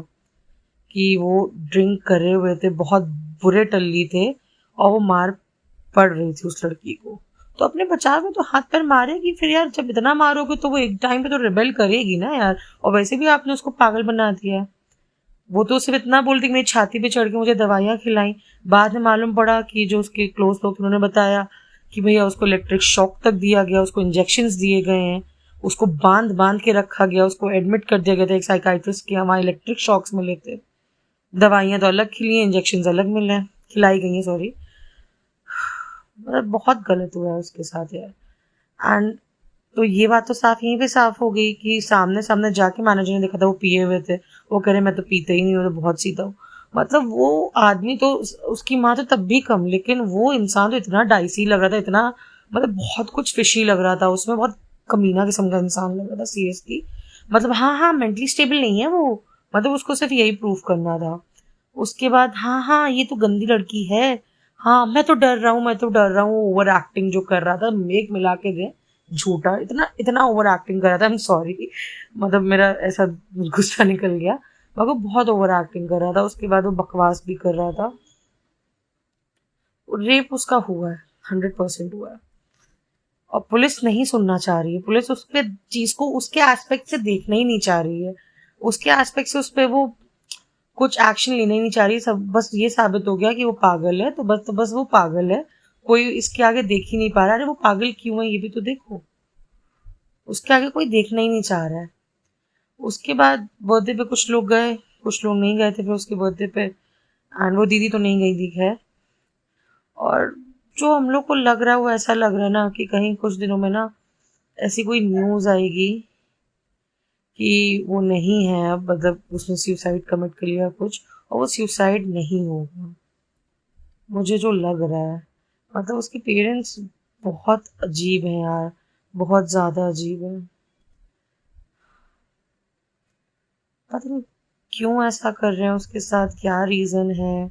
कि वो ड्रिंक करे हुए थे, बहुत बुरे टल्ली थे, और वो मार पड़ रही थी उस लड़की को। तो अपने बचाव में तो हाथ पैर मारेगी फिर यार, जब इतना मारोगे तो वो एक टाइम पे तो रिबेल करेगी ना यार। और वैसे भी आपने उसको पागल बना दिया है। वो तो सिर्फ इतना बोलती कि मेरी छाती पे चढ़ के मुझे दवाइयाँ खिलाई। बाद में मालूम पड़ा कि जो उसके क्लोज लोग थे उन्होंने बताया कि भैया उसको इलेक्ट्रिक शॉक तक दिया गया, उसको इंजेक्शंस दिए गए हैं, उसको बांध बांध के रखा गया, उसको एडमिट कर दिया गया था एक साइकाइट्रिस्ट के, वहाँ इलेक्ट्रिक शॉक्स मिले थे। दवाइयाँ तो अलग खिली हैं, इंजेक्शंस अलग मिले हैं, खिलाई गई हैं, सॉरी। मतलब बहुत गलत हुआ है उसके साथ यार। एंड तो ये बात तो साफ यहीं पे साफ हो गई कि सामने सामने जाके मैनेजर ने देखा था वो पिए हुए थे। वो कह रहे मैं तो पीते ही नहीं हूँ, तो बहुत सीता हूँ। मतलब वो आदमी तो, उसकी माँ तो तब भी कम, लेकिन वो इंसान तो इतना डाइसी लग रहा था, इतना मतलब बहुत कुछ फिशी लग रहा था उसमें, बहुत कमीना किस्म का इंसान लग रहा था सीरियसली। मतलब हाँ हाँ, मेंटली स्टेबल नहीं है वो। मतलब उसको सिर्फ यही प्रूफ करना था। उसके बाद हाँ हाँ ये तो गंदी लड़की है, हाँ मैं तो डर रहा हूँ, मैं तो डर रहा हूँ, ओवर एक्टिंग जो कर रहा था, मेक मिला के दे, झूठा इतना इतना ओवर एक्टिंग कर रहा था। आई एम सॉरी, मतलब मेरा ऐसा गुस्सा निकल गया, मगर वो बहुत ओवर एक्टिंग कर रहा था। उसके बाद वो बकवास भी कर रहा था। रेप उसका हुआ है, 100% हुआ है। और पुलिस नहीं सुनना चाह रही है, पुलिस उसके चीज को उसके एस्पेक्ट से देखना ही नहीं चाह रही है। उसके एस्पेक्ट से उस पर वो कुछ एक्शन लेना ही नहीं चाह रही। सब बस ये साबित हो गया कि वो पागल है, तो बस वो पागल है, कोई इसके आगे देख ही नहीं पा रहा। अरे वो पागल क्यों है ये भी तो देखो। उसके आगे कोई देखना ही नहीं चाह रहा है। उसके बाद बर्थडे पे कुछ लोग गए, कुछ लोग नहीं गए थे फिर उसके बर्थडे पे। एंड वो दीदी तो नहीं गई थी खैर। और जो हम लोग को लग रहा है वो ऐसा लग रहा है ना कि कहीं कुछ दिनों में ना ऐसी कोई न्यूज़ आएगी कि वो नहीं है अब, मतलब उसने सुसाइड कमिट कर लिया कुछ, और वो सुसाइड नहीं होगा, मुझे जो लग रहा है। मतलब उसके पेरेंट्स बहुत अजीब हैं यार, बहुत ज़्यादा अजीब हैं। पता नहीं क्यों ऐसा कर रहे हैं उसके साथ, क्या रीज़न है,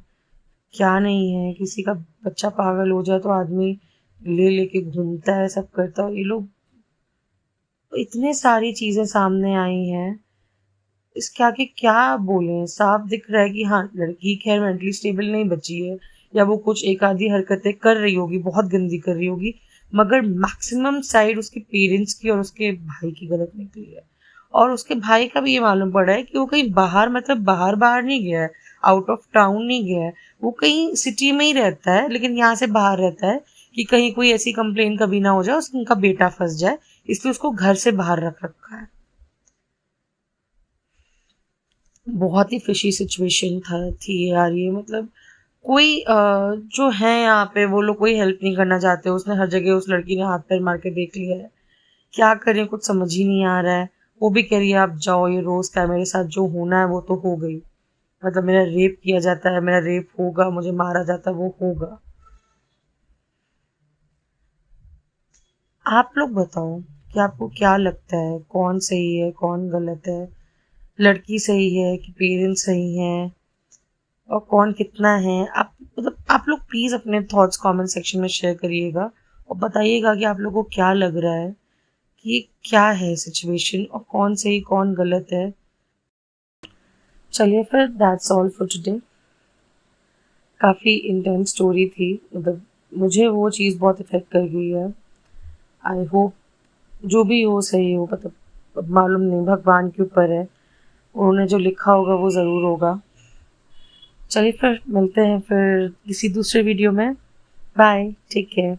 क्या नहीं है। किसी का बच्चा पागल हो जाए तो आदमी ले लेके घूमता है, सब करता है। ये लोग, इतने सारी चीज़ें सामने आई हैं, इसके आगे क्या बोलें। साफ दिख रहा है कि हाँ, लड़की खैर मेंटली स्टेबल नहीं बची है, या वो कुछ एक आधी हरकतें कर रही होगी, बहुत गंदी कर रही होगी, मगर मैक्सिमम साइड उसके पेरेंट्स की और उसके भाई की गलत निकली है। और उसके भाई का भी ये मालूम पड़ा है कि वो कहीं बाहर, मतलब बाहर बाहर नहीं गया है, आउट ऑफ टाउन नहीं गया है, वो कहीं सिटी में ही रहता है, लेकिन यहाँ से बाहर रहता है कि कहीं कोई ऐसी कंप्लेन कभी ना हो जाए, उनका बेटा फंस जाए, इसलिए उसको घर से बाहर रख रखा है। बहुत ही फिशी सिचुएशन थी यार ये। मतलब कोई जो है यहाँ पे, वो लोग कोई हेल्प नहीं करना चाहते। उसने हर जगह, उस लड़की ने हाथ पैर मार के देख लिया है, क्या करें कुछ समझ ही नहीं आ रहा है। वो भी कह रही है आप जाओ, ये रोज का मेरे साथ जो होना है वो तो हो गई। मतलब मेरा रेप किया जाता है, मेरा रेप होगा, मुझे मारा जाता है, वो होगा। आप लोग बताओ कि आपको क्या लगता है, कौन सही है कौन गलत है, लड़की सही है कि पेरेंट्स सही हैं, और कौन कितना है। आप मतलब आप लोग प्लीज़ अपने थॉट्स कमेंट सेक्शन में शेयर करिएगा और बताइएगा कि आप लोगों को क्या लग रहा है कि ये क्या है सिचुएशन, और कौन सही कौन गलत है। चलिए फिर, दैट्स ऑल फॉर टुडे। काफ़ी इंटेंस स्टोरी थी, मतलब मुझे वो चीज़ बहुत इफेक्ट कर गई है। आई होप जो भी हो सही हो, मतलब अब मालूम नहीं, भगवान के ऊपर है, उन्होंने जो लिखा होगा वो ज़रूर होगा। चलिए फिर मिलते हैं फिर किसी दूसरे वीडियो में। Bye, take care.